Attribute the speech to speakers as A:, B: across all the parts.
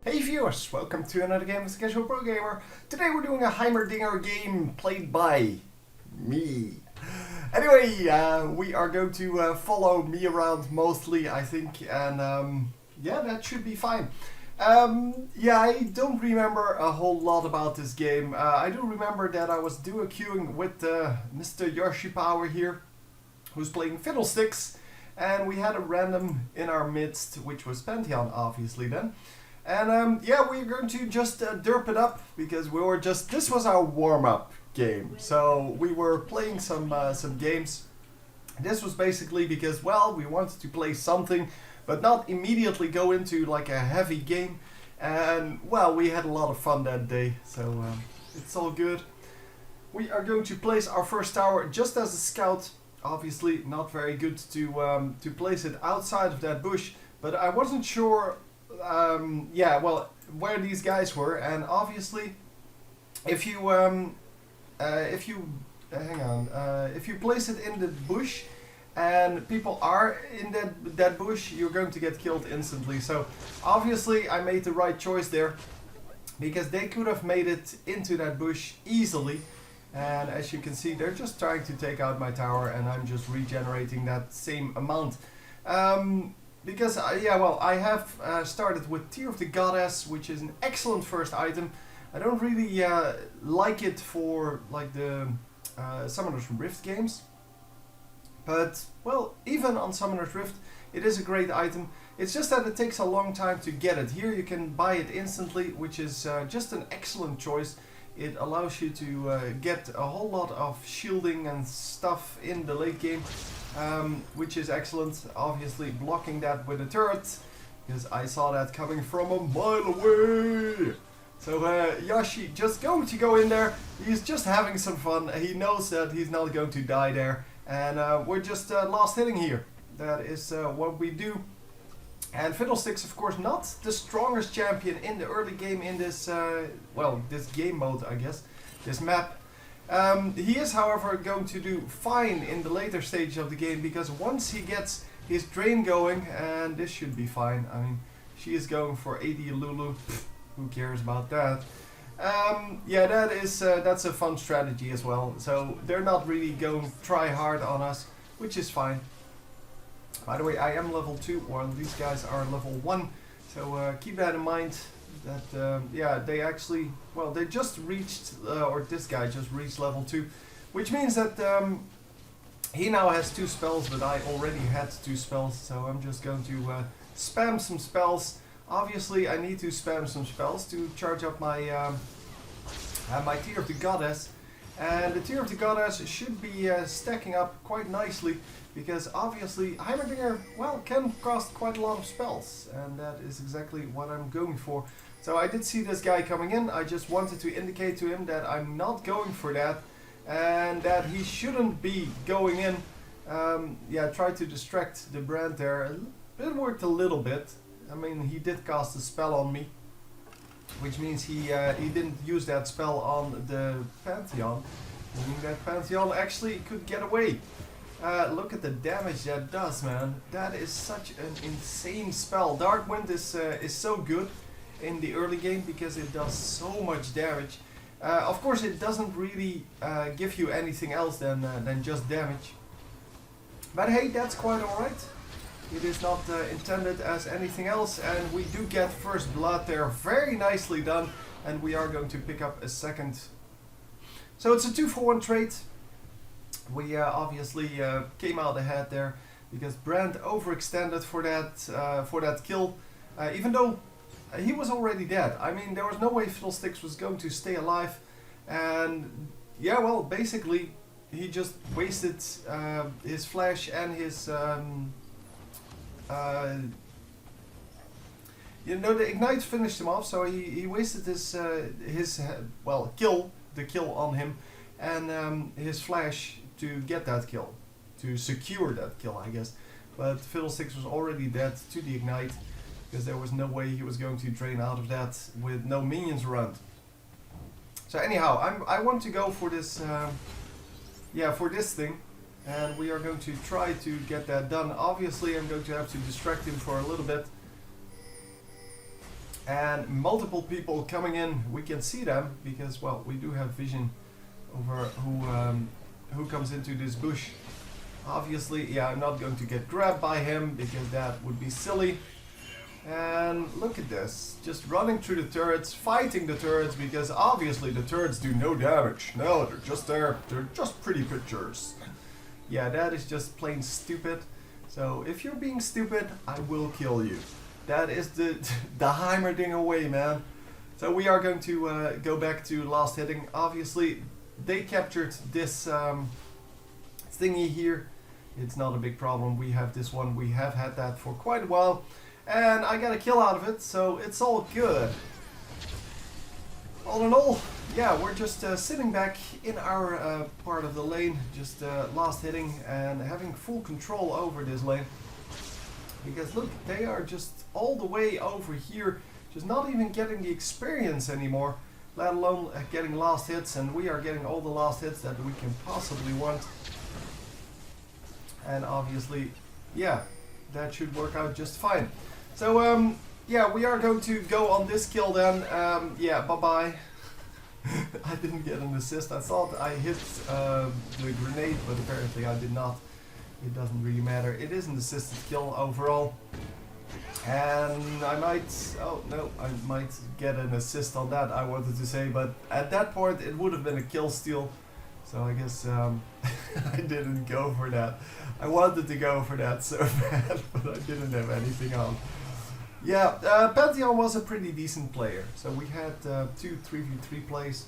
A: Hey viewers, welcome to another game of Casual Pro Gamer. Today we're doing a Heimerdinger game played by me. Anyway, we are going to follow me around mostly, I think, and yeah, that should be fine. Yeah, I don't remember a whole lot about this game. I do remember that I was duo queuing with Mr. Yoshi Power here, who's playing Fiddlesticks, and we had a random in our midst, which was Pantheon, obviously then. And yeah, we're going to just derp it up because this was our warm-up game. So we were playing some games. This was basically because, well, we wanted to play something, but not immediately go into like a heavy game. And well, we had a lot of fun that day, so it's all good. We are going to place our first tower just as a scout. Obviously, not very good to place it outside of that bush, but I wasn't sure. Yeah, well, where these guys were, and obviously, if you if you place it in the bush, and people are in that bush, you're going to get killed instantly. So obviously, I made the right choice there, because they could have made it into that bush easily. And as you can see, they're just trying to take out my tower, and I'm just regenerating that same amount. Because, yeah, well, I have started with Tear of the Goddess, which is an excellent first item. I don't really like it for, like, the Summoner's Rift games. But, well, even on Summoner's Rift, it is a great item. It's just that it takes a long time to get it. Here you can buy it instantly, which is just an excellent choice. It allows you to get a whole lot of shielding and stuff in the late game, which is excellent. Obviously blocking that with a turret, because I saw that coming from a mile away. So Yoshi just going to go in there. He's just having some fun. He knows that he's not going to die there, and we're just last hitting here. That is what we do. And Fiddlesticks, of course, not the strongest champion in the early game in this, well, this game mode, I guess, this map. He is, however, going to do fine in the later stage of the game, because once he gets his drain going, and this should be fine. I mean, she is going for 80 Lulu. Who cares about that? Yeah, that's a fun strategy as well. So they're not really going to try hard on us, which is fine. By the way, I am level 2, while these guys are level 1, so keep that in mind, that, yeah, they actually, well, they just reached, or this guy just reached level 2, which means that he now has 2 spells, but I already had 2 spells, so I'm just going to spam some spells. Obviously, I need to spam some spells to charge up my, my Tear of the Goddess, and the Tear of the Goddess should be stacking up quite nicely. Because obviously Heimerdinger, well, can cost quite a lot of spells, and that is exactly what I'm going for. So I did see this guy coming in. I just wanted to indicate to him that I'm not going for that, and that he shouldn't be going in. Yeah, try to distract the brand there. It worked a little bit. I mean, he did cast a spell on me, which means he didn't use that spell on the Pantheon, meaning that Pantheon actually could get away. Look at the damage that does, man. That is such an insane spell. Dark Wind is so good in the early game because it does so much damage. Of course, it doesn't really give you anything else than just damage. But hey, that's quite alright. It is not intended as anything else, and we do get first blood there. Very nicely done, and we are going to pick up a second. So it's a 2-for-1 trade. We obviously came out ahead there because Brand overextended for that kill, even though he was already dead. I mean, there was no way Fiddlesticks was going to stay alive, and yeah, well, basically he just wasted his flash and his you know, the ignite finished him off, so he wasted his well, the kill on him, and his flash to get that kill, to secure that kill, I guess. But Fiddlesticks was already dead to the ignite, because there was no way he was going to drain out of that with no minions around. So anyhow, I want to go for this, yeah, for this thing, and we are going to try to get that done. Obviously, I'm going to have to distract him for a little bit. and multiple people coming in. We can see them because, well, we do have vision over who comes into this bush. Obviously, yeah, I'm not going to get grabbed by him because that would be silly. And look at this, just running through the turrets, fighting the turrets, because obviously the turrets do no damage. No, they're just there, they're just pretty pictures. Yeah, that is just plain stupid. So if you're being stupid, I will kill you. That is the Heimerdinger way, man. So we are going to go back to last hitting. Obviously, they captured this thingy here. It's not a big problem. We have this one. We have had that for quite a while. And I got a kill out of it, so it's all good. All in all, yeah, we're just sitting back in our part of the lane, just last hitting and having full control over this lane. Because look, they are just all the way over here, just not even getting the experience anymore, let alone getting last hits, and we are getting all the last hits that we can possibly want. And obviously, yeah, that should work out just fine. So, yeah, we are going to go on this kill then. Yeah, bye-bye. I didn't get an assist. I thought I hit the grenade, but apparently I did not. It doesn't really matter. It is an assisted kill overall. And I might... Oh, no, I might get an assist on that, I wanted to say. But at that point, it would have been a kill steal. So I guess I didn't go for that. I wanted to go for that so bad, but I didn't have anything on. Yeah, Pantheon was a pretty decent player. So we had 2 3v3 plays,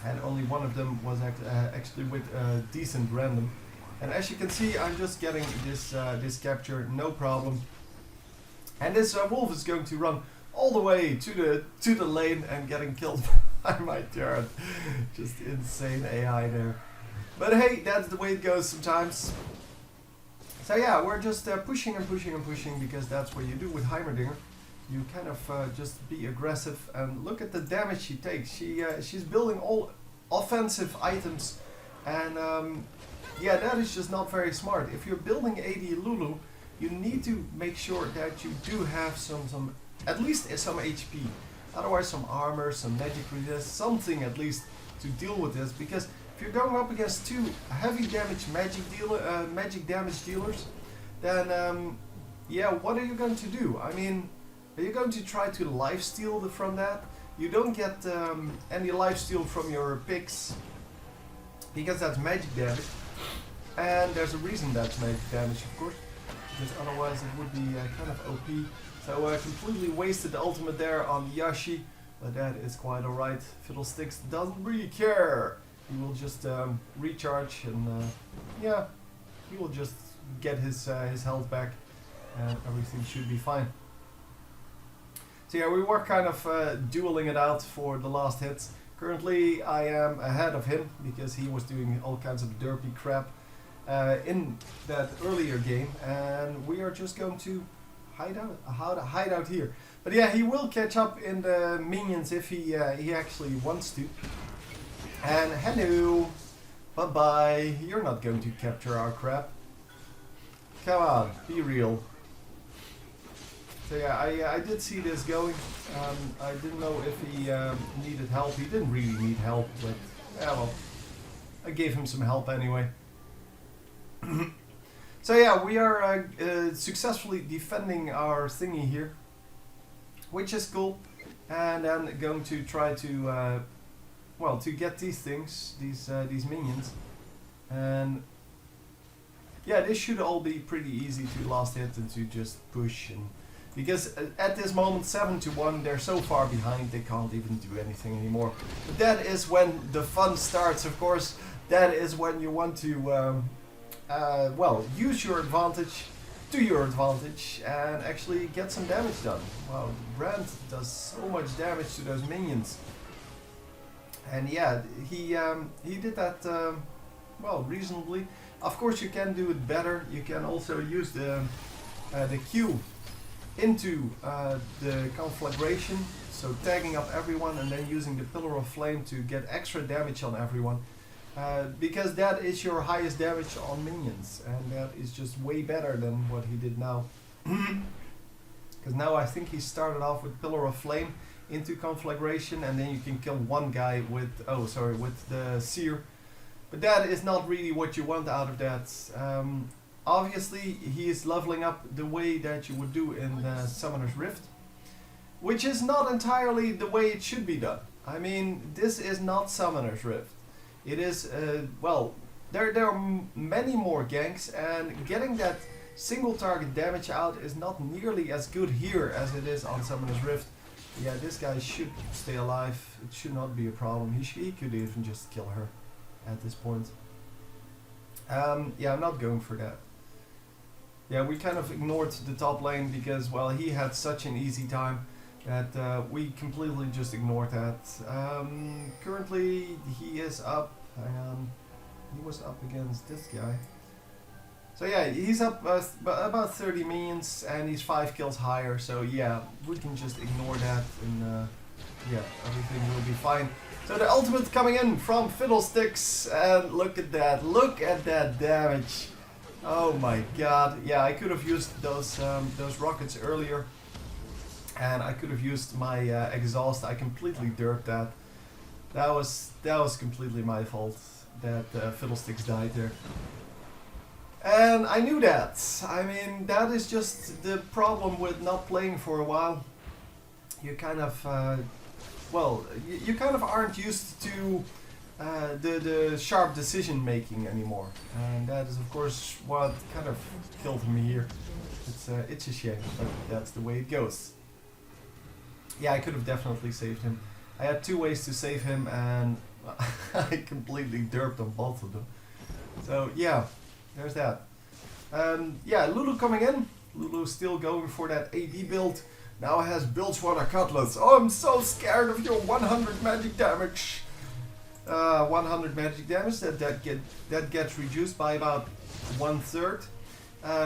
A: and only one of them was actually with decent random. And as you can see, I'm just getting this this capture, no problem. And this wolf is going to run all the way to the lane and getting killed by my turret. Just insane AI there. But hey, that's the way it goes sometimes. So yeah, we're just pushing and pushing and pushing, because that's what you do with Heimerdinger. You kind of just be aggressive, and look at the damage she takes. She's building all offensive items, and yeah, that is just not very smart. If you're building AD Lulu, you need to make sure that you do have some at least some HP. Otherwise, some armor, some magic resist, something at least to deal with this, because if you're going up against 2 heavy damage magic damage dealers, then yeah, what are you going to do? I mean, are you going to try to lifesteal from that? You don't get any lifesteal from your picks, because that's magic damage, and there's a reason that's magic damage, of course, because otherwise it would be kind of OP. So I completely wasted the ultimate there on Yashi, but that is quite alright. Fiddlesticks doesn't really care. He will just recharge, and yeah, he will just get his health back, and everything should be fine. So yeah, we were kind of dueling it out for the last hits. Currently I am ahead of him, because he was doing all kinds of derpy crap in that earlier game, and we are just going to hide out here. But yeah, he will catch up in the minions if he actually wants to. And hello, bye bye. You're not going to capture our crap. Come on, be real. So yeah, I did see this going. I didn't know if he needed help. He didn't really need help, but yeah, well, I gave him some help anyway. So yeah, we are successfully defending our thingy here, which is cool. And then going to try to, well, to get these things, these minions. And yeah, this should all be pretty easy to last hit and to just push. And because at this moment, 7-1, they're so far behind they can't even do anything anymore. But that is when the fun starts, of course. That is when you want to well, use your advantage to your advantage and actually get some damage done. Wow, Brand does so much damage to those minions. And yeah, he did that well, reasonably. Of course, you can do it better. You can also use the Q into the conflagration, so tagging up everyone and then using the Pillar of Flame to get extra damage on everyone. Because that is your highest damage on minions, and that is just way better than what he did now. Because now I think he started off with Pillar of Flame into Conflagration, and then you can kill one guy with, with the Seer. But that is not really what you want out of that. Obviously, he is leveling up the way that you would do in Summoner's Rift, which is not entirely the way it should be done. I mean, this is not Summoner's Rift. It is, there are many more ganks, and getting that single target damage out is not nearly as good here as it is on Summoner's Rift. Yeah, this guy should stay alive. It should not be a problem. He could even just kill her at this point. Yeah, I'm not going for that. Yeah, we kind of ignored the top lane because, well, he had such an easy time that we completely just ignored that. Currently, he is up. Hang on. He was up against this guy. So yeah, he's up about 30 minions and he's 5 kills higher. So yeah, we can just ignore that and yeah, everything will be fine. So the ultimate coming in from Fiddlesticks, and look at that. Look at that damage. Oh my god. Yeah, I could have used those rockets earlier. And I could have used my exhaust. I completely derped that. That was completely my fault that Fiddlesticks died there. And I knew that. I mean, that is just the problem with not playing for a while. You kind of, you kind of aren't used to the sharp decision making anymore. And that is, of course, what kind of killed me here. It's a shame, but that's the way it goes. Yeah, I could have definitely saved him. I had 2 ways to save him, and I completely derped on both of them. So yeah, there's that. Yeah, Lulu coming in. Lulu still going for that AD build. Now has Bilgewater Cutlass. Oh, I'm so scared of your 100 magic damage. 100 magic damage, that gets reduced by about 1/3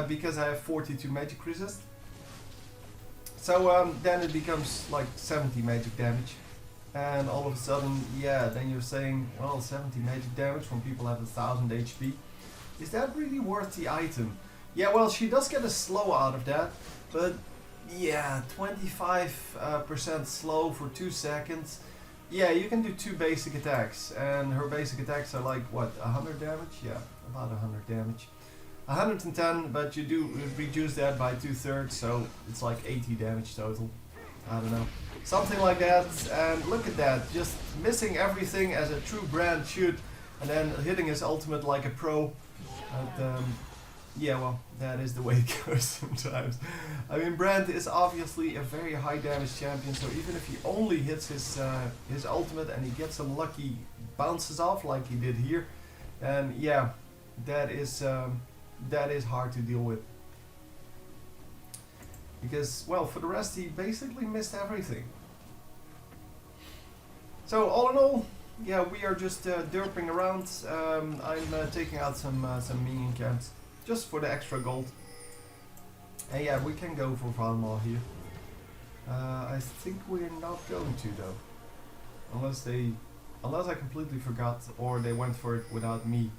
A: because I have 42 magic resist. So then it becomes like 70 magic damage. And all of a sudden, yeah, then you're saying, well, 70 magic damage when people have 1000 HP. Is that really worth the item? Yeah, well, she does get a slow out of that, but yeah, 25% slow for 2 seconds. Yeah, you can do 2 basic attacks, and her basic attacks are like, what, 100 damage? Yeah, about 100 damage. 110, but you do reduce that by 2/3, so it's like 80 damage total. I don't know. Something like that, and look at that, just missing everything as a true Brand should, and then hitting his ultimate like a pro. But yeah, well, that is the way it goes sometimes. I mean, Brand is obviously a very high damage champion, so even if he only hits his ultimate and he gets some lucky bounces off like he did here, then yeah, that is hard to deal with. Because, well, for the rest he basically missed everything. So all in all, yeah, we are just derping around. I'm taking out some minion camps just for the extra gold. And yeah, we can go for Valmar here. I think we're not going to though, unless I completely forgot or they went for it without me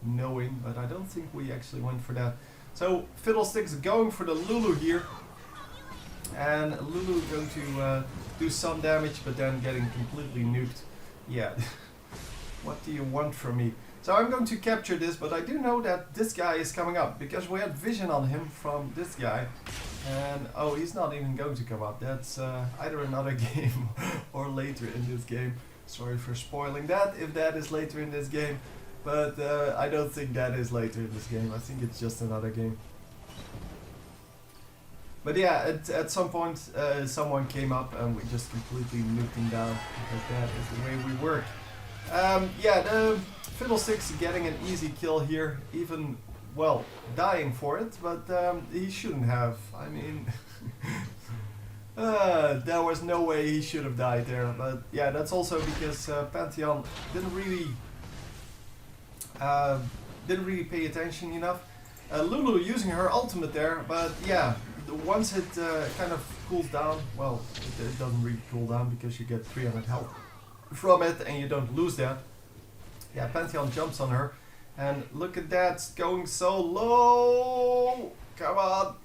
A: knowing. But I don't think we actually went for that. So Fiddlesticks going for the Lulu here, and Lulu going to do some damage, but then getting completely nuked. Yeah, what do you want from me? So I'm going to capture this, but I do know that this guy is coming up because we had vision on him from this guy, and oh, he's not even going to come up. That's either another game or later in this game. Sorry for spoiling that if that is later in this game. But I don't think that is later in this game. I think it's just another game. But yeah, at some point someone came up and we just completely nuked him down. Because that is the way we work. Yeah, the Fiddlesticks getting an easy kill here. Even, well, dying for it. But he shouldn't have. I mean, there was no way he should have died there. But yeah, that's also because Pantheon didn't really pay attention enough. Lulu using her ultimate there, but yeah, once it kind of cools down, well, it doesn't really cool down because you get 300 health from it and you don't lose that. Yeah, Pantheon jumps on her, and look at that, it's going so low. Come on,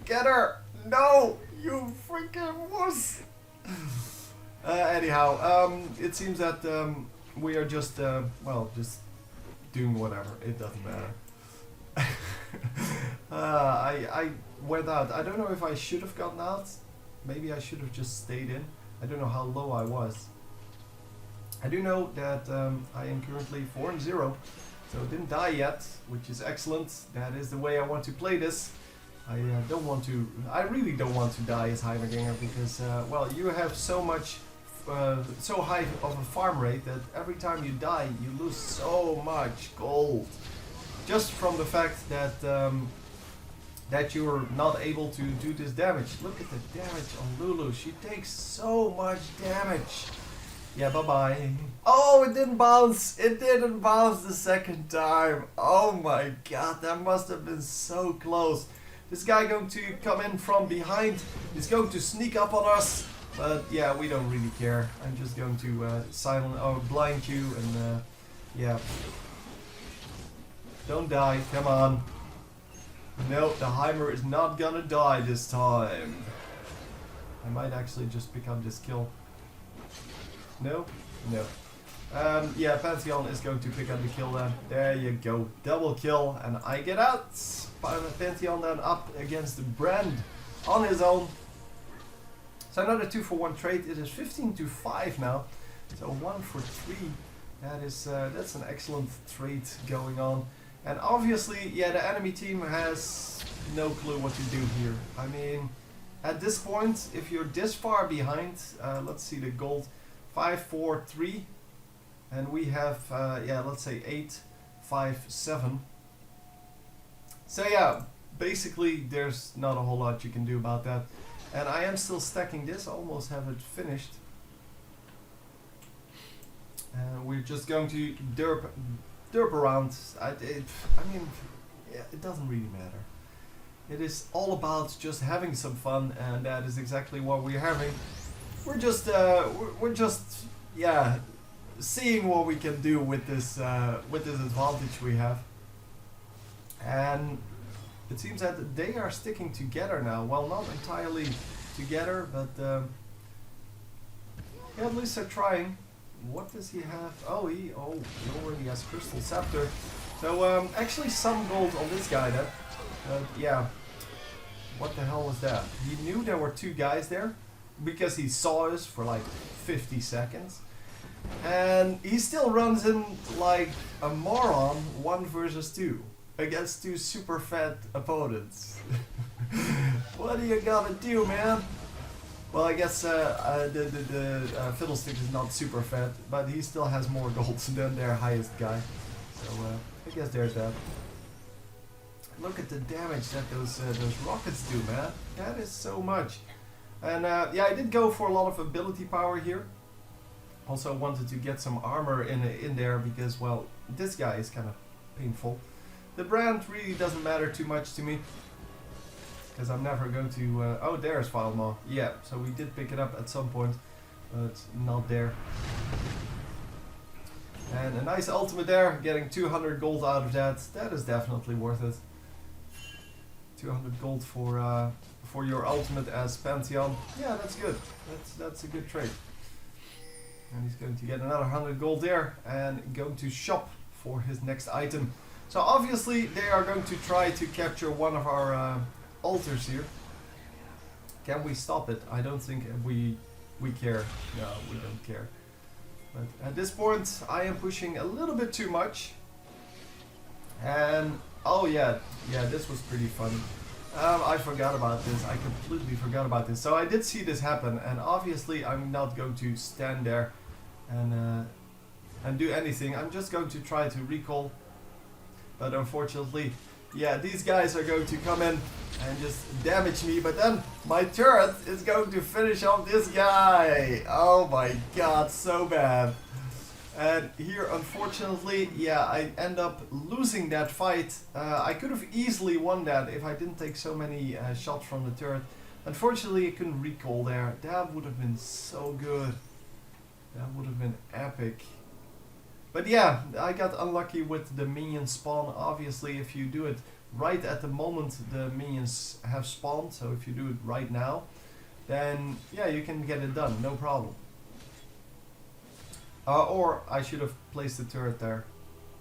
A: get her. No! You freaking wuss! Anyhow, it seems that we are just, well, just doing whatever. It doesn't matter. I went out. I don't know if I should have gotten out. Maybe I should have just stayed in. I don't know how low I was. I do know that I am currently 4-0, so didn't die yet, which is excellent. That is the way I want to play this. I don't want to. I really don't want to die as Heimerdinger because, well, you have so much, so high of a farm rate that every time you die, you lose so much gold, just from the fact that that you're not able to do this damage. Look at the damage on Lulu. She takes so much damage. Yeah, bye-bye. Oh, it didn't bounce. It didn't bounce the second time. Oh my god, that must have been so close. This guy going to come in from behind. He's going to sneak up on us. But yeah, we don't really care. I'm just going to silent or blind you and yeah. Don't die, come on. No, the Heimer is not gonna die this time. I might actually just pick up this kill. No? No. Yeah, Pantheon is going to pick up the kill then. There you go. Double kill and I get out. Pantheon then up against the Brand on his own. So another 2-for-1 trade. It is 15-5 now. So 1-for-3. That is that's an excellent trade going on. And obviously, yeah, the enemy team has no clue what to do here. I mean, at this point, if you're this far behind, let's see the gold, 5-4-3, and we have, yeah, let's say 8-5-7. So yeah, basically, there's not a whole lot you can do about that. And I am still stacking this, almost have it finished. We're just going to derp around. I mean, yeah, it doesn't really matter. It is all about just having some fun, and that is exactly what we're having. We're just yeah, seeing what we can do with this advantage we have. And it seems that they are sticking together now. Well, not entirely together, but yeah, at least they're trying. What does he have? Oh, he already has Crystal Scepter. So actually some gold on this guy then. Yeah. What the hell was that? He knew there were two guys there because he saw us for like 50 seconds. And he still runs in like a moron 1 versus 2 against 2 super fat opponents. What are you gonna do, man? Well, I guess the Fiddlesticks is not super fat, but he still has more gold than their highest guy. So I guess there's that. Look at the damage that those rockets do, man. That is so much. And yeah, I did go for a lot of ability power here. Also wanted to get some armor in there because, well, this guy is kind of painful. The brand really doesn't matter too much to me. Because I'm never going to... oh, there's Filemaw. Yeah, so we did pick it up at some point, but not there. And a nice ultimate there, getting 200 gold out of that. That is definitely worth it. 200 gold for your ultimate as Pantheon. Yeah, that's good. That's a good trade. And he's going to get another 100 gold there and going to shop for his next item. So obviously they are going to try to capture one of our... altars here. Can we stop it? I don't think we care. No, we don't care. But at this point I am pushing a little bit too much. And oh yeah, this was pretty funny. I forgot about this. I completely forgot about this. So I did see this happen, and obviously I'm not going to stand there and do anything. I'm just going to try to recall. But unfortunately, yeah, these guys are going to come in and just damage me, but then my turret is going to finish off this guy. Oh my god, so bad. And here, unfortunately, yeah, I end up losing that fight. I could have easily won that if I didn't take so many shots from the turret. Unfortunately, I couldn't recall there. That would have been so good. That would have been epic. But yeah, I got unlucky with the minion spawn. Obviously, if you do it right at the moment the minions have spawned. So if you do it right now, then yeah, you can get it done, no problem. Or I should have placed the turret there.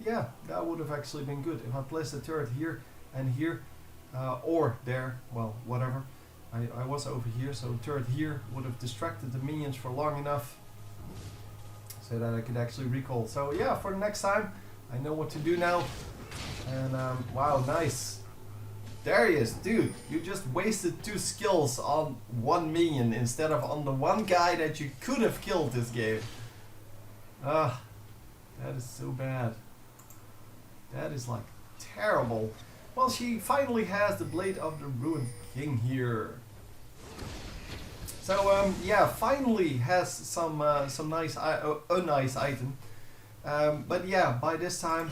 A: Yeah, that would have actually been good. If I placed the turret here and here, or there, well, whatever. I was over here, so the turret here would have distracted the minions for long enough so that I could actually recall. So yeah, for the next time, I know what to do now. And wow, nice. There he is, dude. You just wasted 2 skills on 1 minion instead of on the one guy that you could have killed this game. Ah, that is so bad. That is like terrible. Well, she finally has the Blade of the Ruined King here. So yeah, finally has some nice a nice item. But yeah, by this time,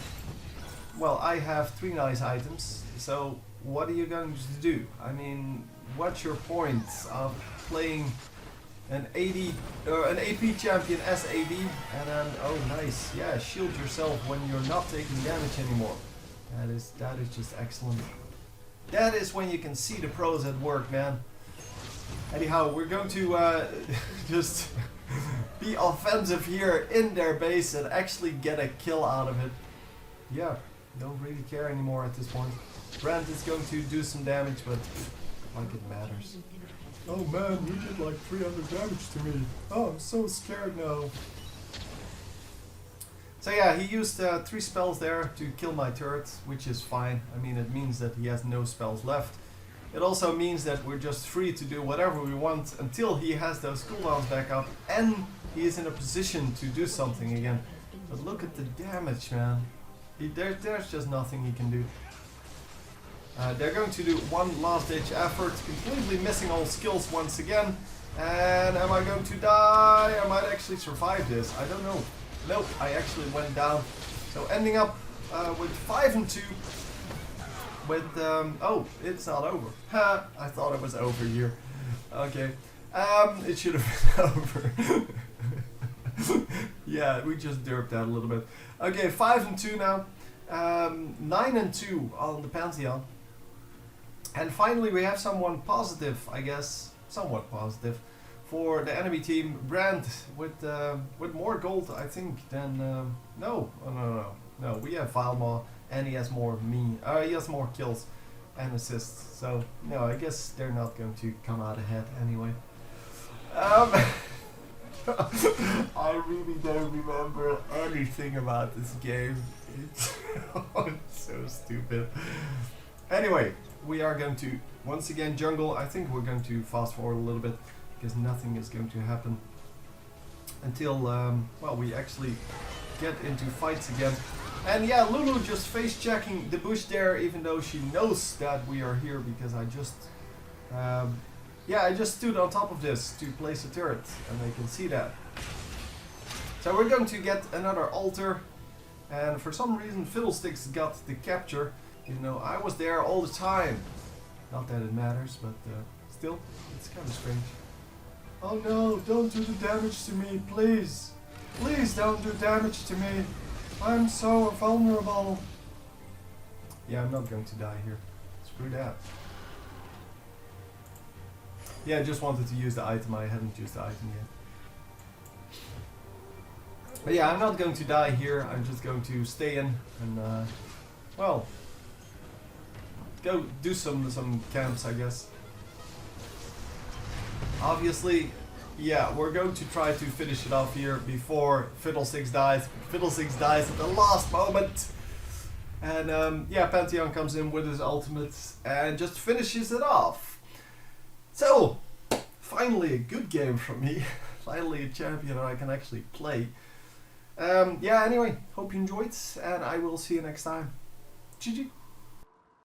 A: well, I have 3 nice items. So what are you going to do? I mean, what's your point of playing an an AP champion as AD and then oh nice, yeah, shield yourself when you're not taking damage anymore. That is just excellent. That is when you can see the pros at work, man. Anyhow, we're going to just be offensive here in their base and actually get a kill out of it. Yeah, don't really care anymore at this point. Brand is going to do some damage, but like it matters. Oh man, you did like 300 damage to me. Oh, I'm so scared now. So yeah, he used 3 spells there to kill my turrets, which is fine. I mean, it means that he has no spells left. It also means that we're just free to do whatever we want until he has those cooldowns back up and he is in a position to do something again. But look at the damage, man. There's just nothing he can do. They're going to do one last ditch effort, completely missing all skills once again. And am I going to die? I might actually survive this. I don't know. Nope, I actually went down. So ending up with 5 and 2. With oh, it's not over. I thought it was over here. Okay. It should have been over. Yeah, we just derped that a little bit. Okay, 5 and 2 now. 9 and 2 on the Pantheon. And finally we have someone positive, I guess, somewhat positive, for the enemy team. Brand with more gold, I think, than no, we have Vilemaw, and he has more he has more kills and assists. So no, I guess they're not going to come out ahead anyway. I really don't remember anything about this game. It's so stupid. Anyway, we are going to once again jungle. I think we're going to fast forward a little bit because nothing is going to happen until well, we actually get into fights again. And yeah, Lulu just face checking the bush there, even though she knows that we are here, because I just yeah, I just stood on top of this to place a turret and they can see that. So we're going to get another altar, and for some reason Fiddlesticks got the capture. You know, I was there all the time. Not that it matters, but still, it's kind of strange. Oh no, don't do the damage to me, please. Please don't do damage to me. I'm so vulnerable. Yeah, I'm not going to die here. Screw that. Yeah, I just wanted to use the item. I hadn't used the item yet. But yeah, I'm not going to die here. I'm just going to stay in and, well, go do some camps, I guess. Obviously, yeah, we're going to try to finish it off here before Fiddlesticks dies. Fiddlesticks dies at the last moment. And yeah, Pantheon comes in with his ultimate and just finishes it off. So, finally a good game from me. Finally a champion I can actually play. Yeah, anyway, hope you enjoyed, and I will see you next time. GG.